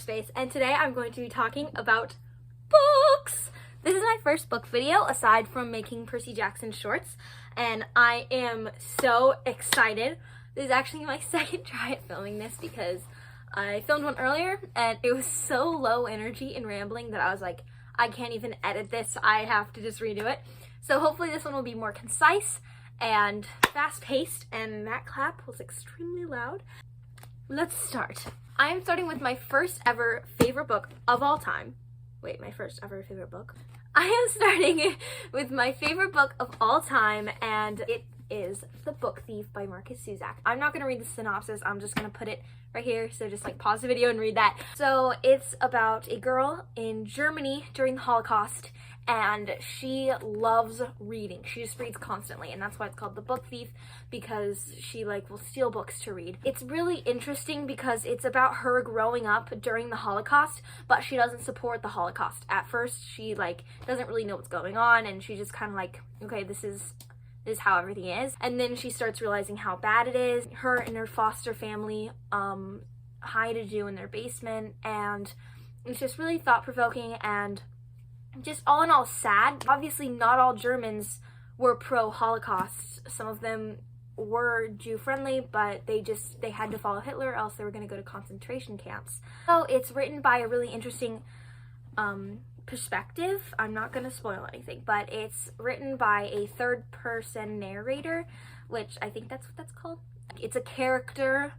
Workspace, and today I'm going to be talking about books. This is my first book video aside from making Percy Jackson shorts, and I am so excited. This is actually my second try at filming this because I filmed one earlier and it was so low energy and rambling that I was like, I can't even edit this, I have to just redo it. So hopefully this one will be more concise and fast-paced, and that clap was extremely loud. Let's start. I am starting with my first ever favorite book of all time. Wait, my first ever favorite book? I am starting with my favorite book of all time, and it is The Book Thief by Markus Zusak. I'm not going to read the synopsis, I'm just going to put it right here, so just like pause the video and read that. So it's about a girl in Germany during the Holocaust, and she loves reading. She just reads constantly, and that's why it's called The Book Thief, because she will steal books to read. It's really interesting because it's about her growing up during the Holocaust, but she doesn't support the Holocaust. At first, she doesn't really know what's going on, and she just kind of okay, this is how everything is. And then she starts realizing how bad it is. Her and her foster family hide a Jew in their basement, and it's just really thought-provoking and just all in all sad. Obviously not all Germans were pro-Holocaust. Some of them were Jew-friendly, but they had to follow Hitler, or else they were going to go to concentration camps. So it's written by a really interesting perspective. I'm not going to spoil anything, but it's written by a third-person narrator, which I think that's what that's called. It's a character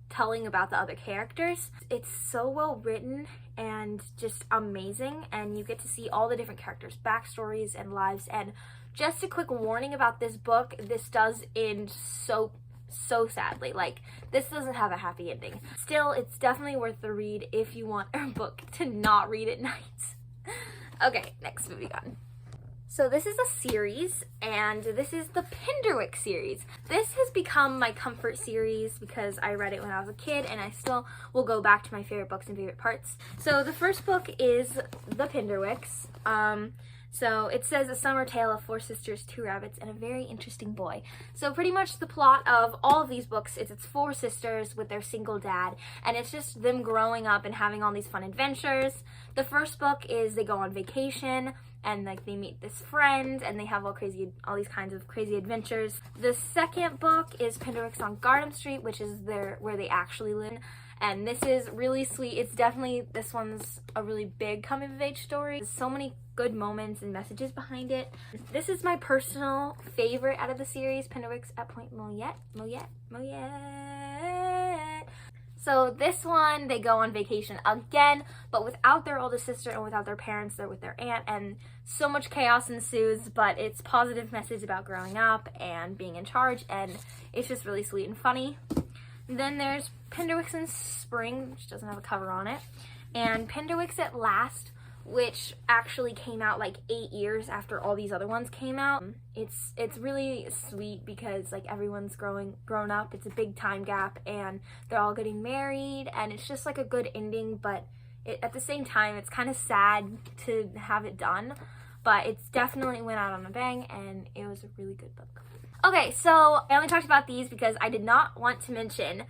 telling about the other characters. It's so well written and just amazing, and you get to see all the different characters' backstories and lives. And just a quick warning about this book, this does end so sadly. This doesn't have a happy ending. Still, it's definitely worth the read if you want a book to not read at night. Okay, next, moving on. So this is a series, and this is the Pinderwick series. This has become my comfort series because I read it when I was a kid, and I still will go back to my favorite books and favorite parts. So the first book is The Pinderwicks. So it says a summer tale of 4 sisters, 2 rabbits, and a very interesting boy. So pretty much the plot of all of these books is it's 4 sisters with their single dad, and it's just them growing up and having all these fun adventures. The first book is they go on vacation, and they meet this friend, and they have all these kinds of crazy adventures. The second book is Pinderwicks on Garden Street, which is where they actually live. And this is really sweet. This one's a really big coming of age story. There's so many good moments and messages behind it. This is my personal favorite out of the series, Pinderwicks at Point Moyet. So this one, they go on vacation again, but without their oldest sister and without their parents. They're with their aunt, and so much chaos ensues, but it's positive message about growing up and being in charge, and it's just really sweet and funny. Then there's Pinderwicks in Spring, which doesn't have a cover on it, and Pinderwicks at Last, which actually came out 8 years after all these other ones came out. It's really sweet because everyone's grown up. It's a big time gap, and they're all getting married, and it's just a good ending, but at the same time it's kind of sad to have it done, but it's definitely went out on a bang, and it was a really good book. Okay, so I only talked about these because I did not want to mention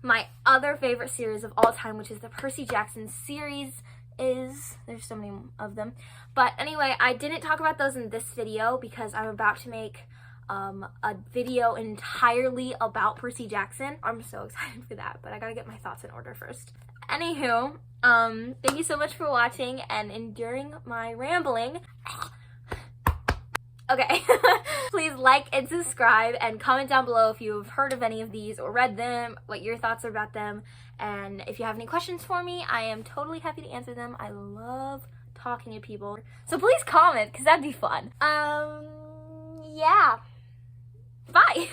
my other favorite series of all time, which is the Percy Jackson series. There's so many of them, but anyway, I didn't talk about those in this video because I'm about to make a video entirely about Percy Jackson. I'm so excited for that, but I gotta get my thoughts in order first. Anywho, thank you so much for watching and enduring my rambling. Okay, please like and subscribe and comment down below if you've heard of any of these or read them, what your thoughts are about them, and if you have any questions for me, I am totally happy to answer them. I love talking to people, so please comment because that'd be fun. Yeah, bye.